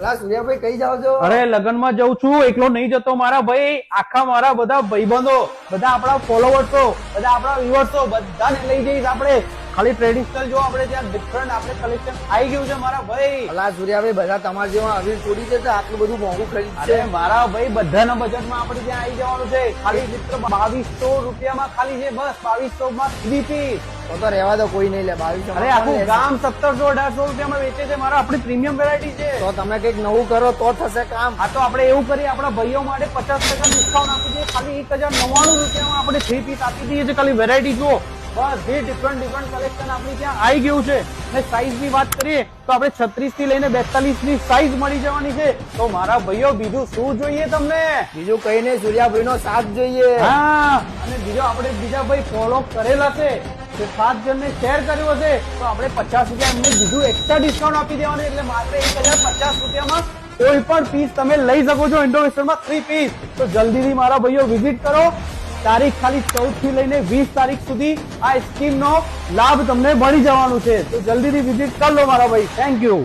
સૂર્યાભાઈ કઈ જાવ છો? અરે લગ્નમાં જઉં છું, એકલો નહીં જતો મારા ભાઈ, આખા મારા બધા ભાઈબંધો, બધા આપણા ફોલોવર્સો, બધા આપણા વ્યુઅર્સો બધાને લઈ જઈશ આપણે. ખાલી ટ્રેડિશનલ જો આપણે ત્યાં ડિફરન્ટ આપણે કલેક્શન આવી ગયું છે મારા ભાઈ. સૂર્યાભાઈ બધા તમારા જેવા અવીર છોડી છે તો આટલું બધું મોંઘું ખરીદશે? અરે મારા ભાઈ બધાના બજેટમાં આપણે ત્યાં આવી જવાનું છે. ખાલી મિત્ર 2200 રૂપિયામાં ખાલી છે, બસ 2200 માં 3 પીસ. તો રહેવા દો, કોઈ નહીં લે. 2200 અરે આખું ગામ 1700-1800 રૂપિયામાં વેચે છે મારા. આપણી પ્રીમિયમ વેરાયટી છે. તો તમે કઈક નવું કરો તો થશે કામ. હા તો આપણે એવું કરીએ, આપણા ભાઈઓ માટે 50% ડિસ્કાઉન્ટ આપી દઈએ. ખાલી 1099 રૂપિયામાં આપણે 3 પીસ આપી દઈએ છીએ. ખાલી વેરાયટી જુઓ, બધી ડિફરન્ટ કલેક્શન આપણી ત્યાં આવી ગયું છે. અને સાઈઝ ની વાત કરીએ તો આપણે 36 થી લઈને 42 ની સાઈઝ મળી જવાની છે. તો મારા ભાઈઓ બીજું શું જોઈએ તમને? બીજું કઈ નહીં, સૂર્યાભાઈ નો સાથ જોઈએ. હા, અને બીજો આપણે બીજા ભાઈ ફોલો કરેલા છે, 7 જણને શેર કર્યો હશે તો આપણે 50 રૂપિયા એમને બીજું એક્સ્ટ્રા ડિસ્કાઉન્ટ આપી દેવાનું. એટલે માત્ર 1050 રૂપિયામાં કોઈ પણ પીસ તમે લઈ શકો છો. ઇન્ડોવેસ્ટરમાં 3 પીસ. તો જલ્દીથી મારા ભાઈઓ વિઝિટ કરો. તારીખ ખાલી 14 થી લઈને 20 તારીખ સુધી આ સ્કીમ નો લાભ તમને મળી જવાનું છે. તો જલ્દીથી વિઝિટ કરી લો મારા ભાઈ. Thank you.